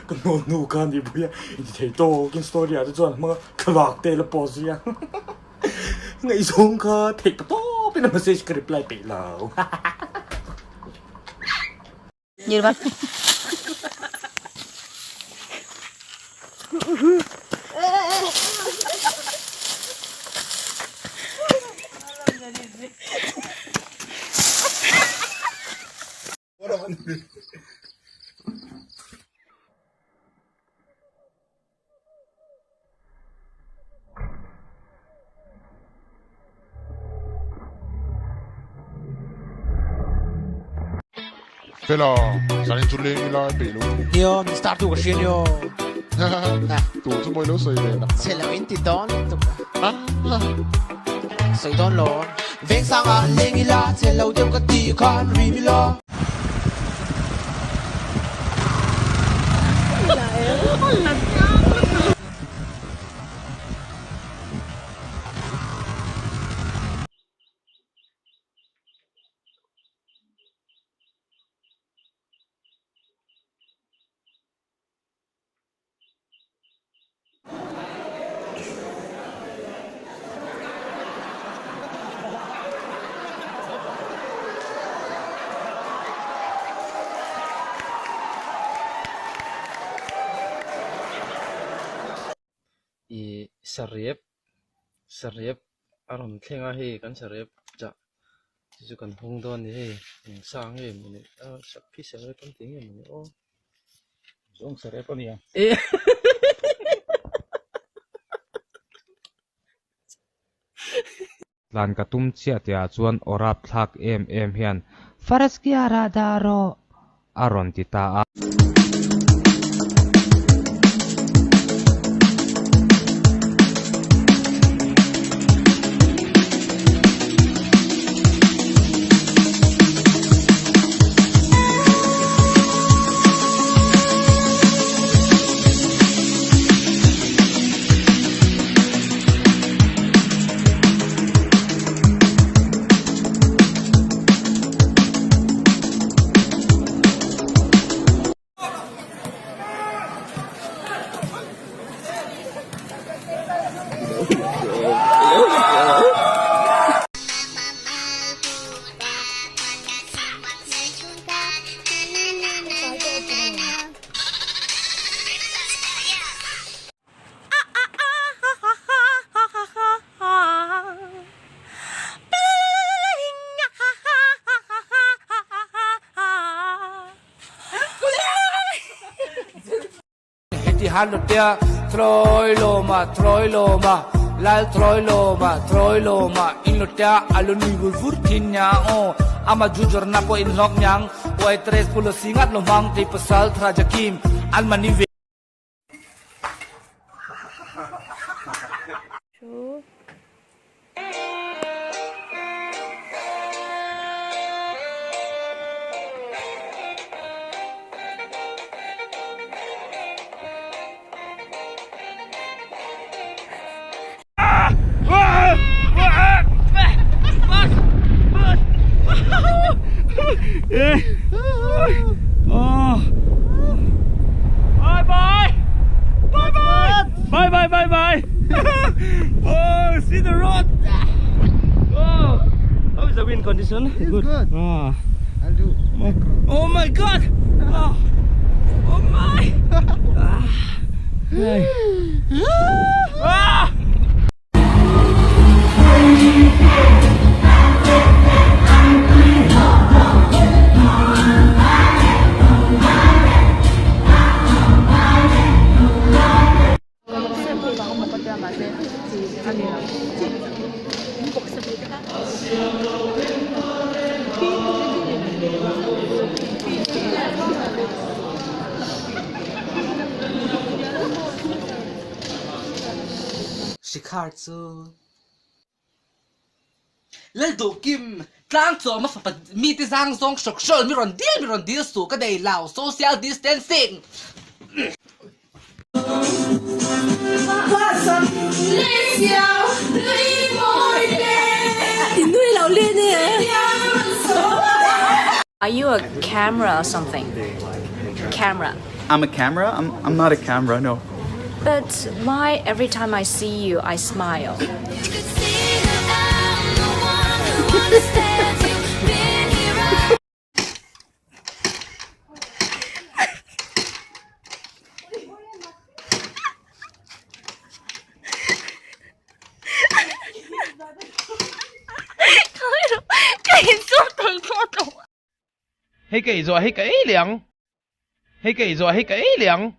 Kan nu kan di buya ini thei to kin story a chuan ma khawak te la pose ya ngai song kha thei to pin message ka reply pe lao Yirba. Pela, sanin thleng ila pelu. Yo, mi start to question yo. Tu tu moi lo soi le na. Se la 20 don. Soi don lo. Veng sang a leng ila se lo dem ka ti kan ri mi lo. I sarep aron thlenga he kan sarep cha chu kan hong don ni he sang he mani sak phi sarep kan ting he mani o song sarep ni ya e lan katum chia tia chuan orap thlak em hian faras kiara daro aron ti ta a Halotia Troy Loma Lal Troy Loma Inutia aluni vurtinya o ama jujur na po inlok nyang way tres pulo singat lomang ti pasal trajakim almani Bye. Oh, see the road. Oh, how is the wind condition? It's good. Ah. I'll do. Oh my God. Oh my. Hey. Ah. Shikartsu Laldo Kim Tlang Tso Mafapat Miti Zang Zong Shok Shol Miron Dil Su Kaday Lao Social Distancing Inui lao liên đi Are you a camera or something? Camera. I'm a camera? I'm not a camera, no. But why every time I see you, I smile? Hey cái rồi hey cái liang. Hey cái rồi hey cái liang.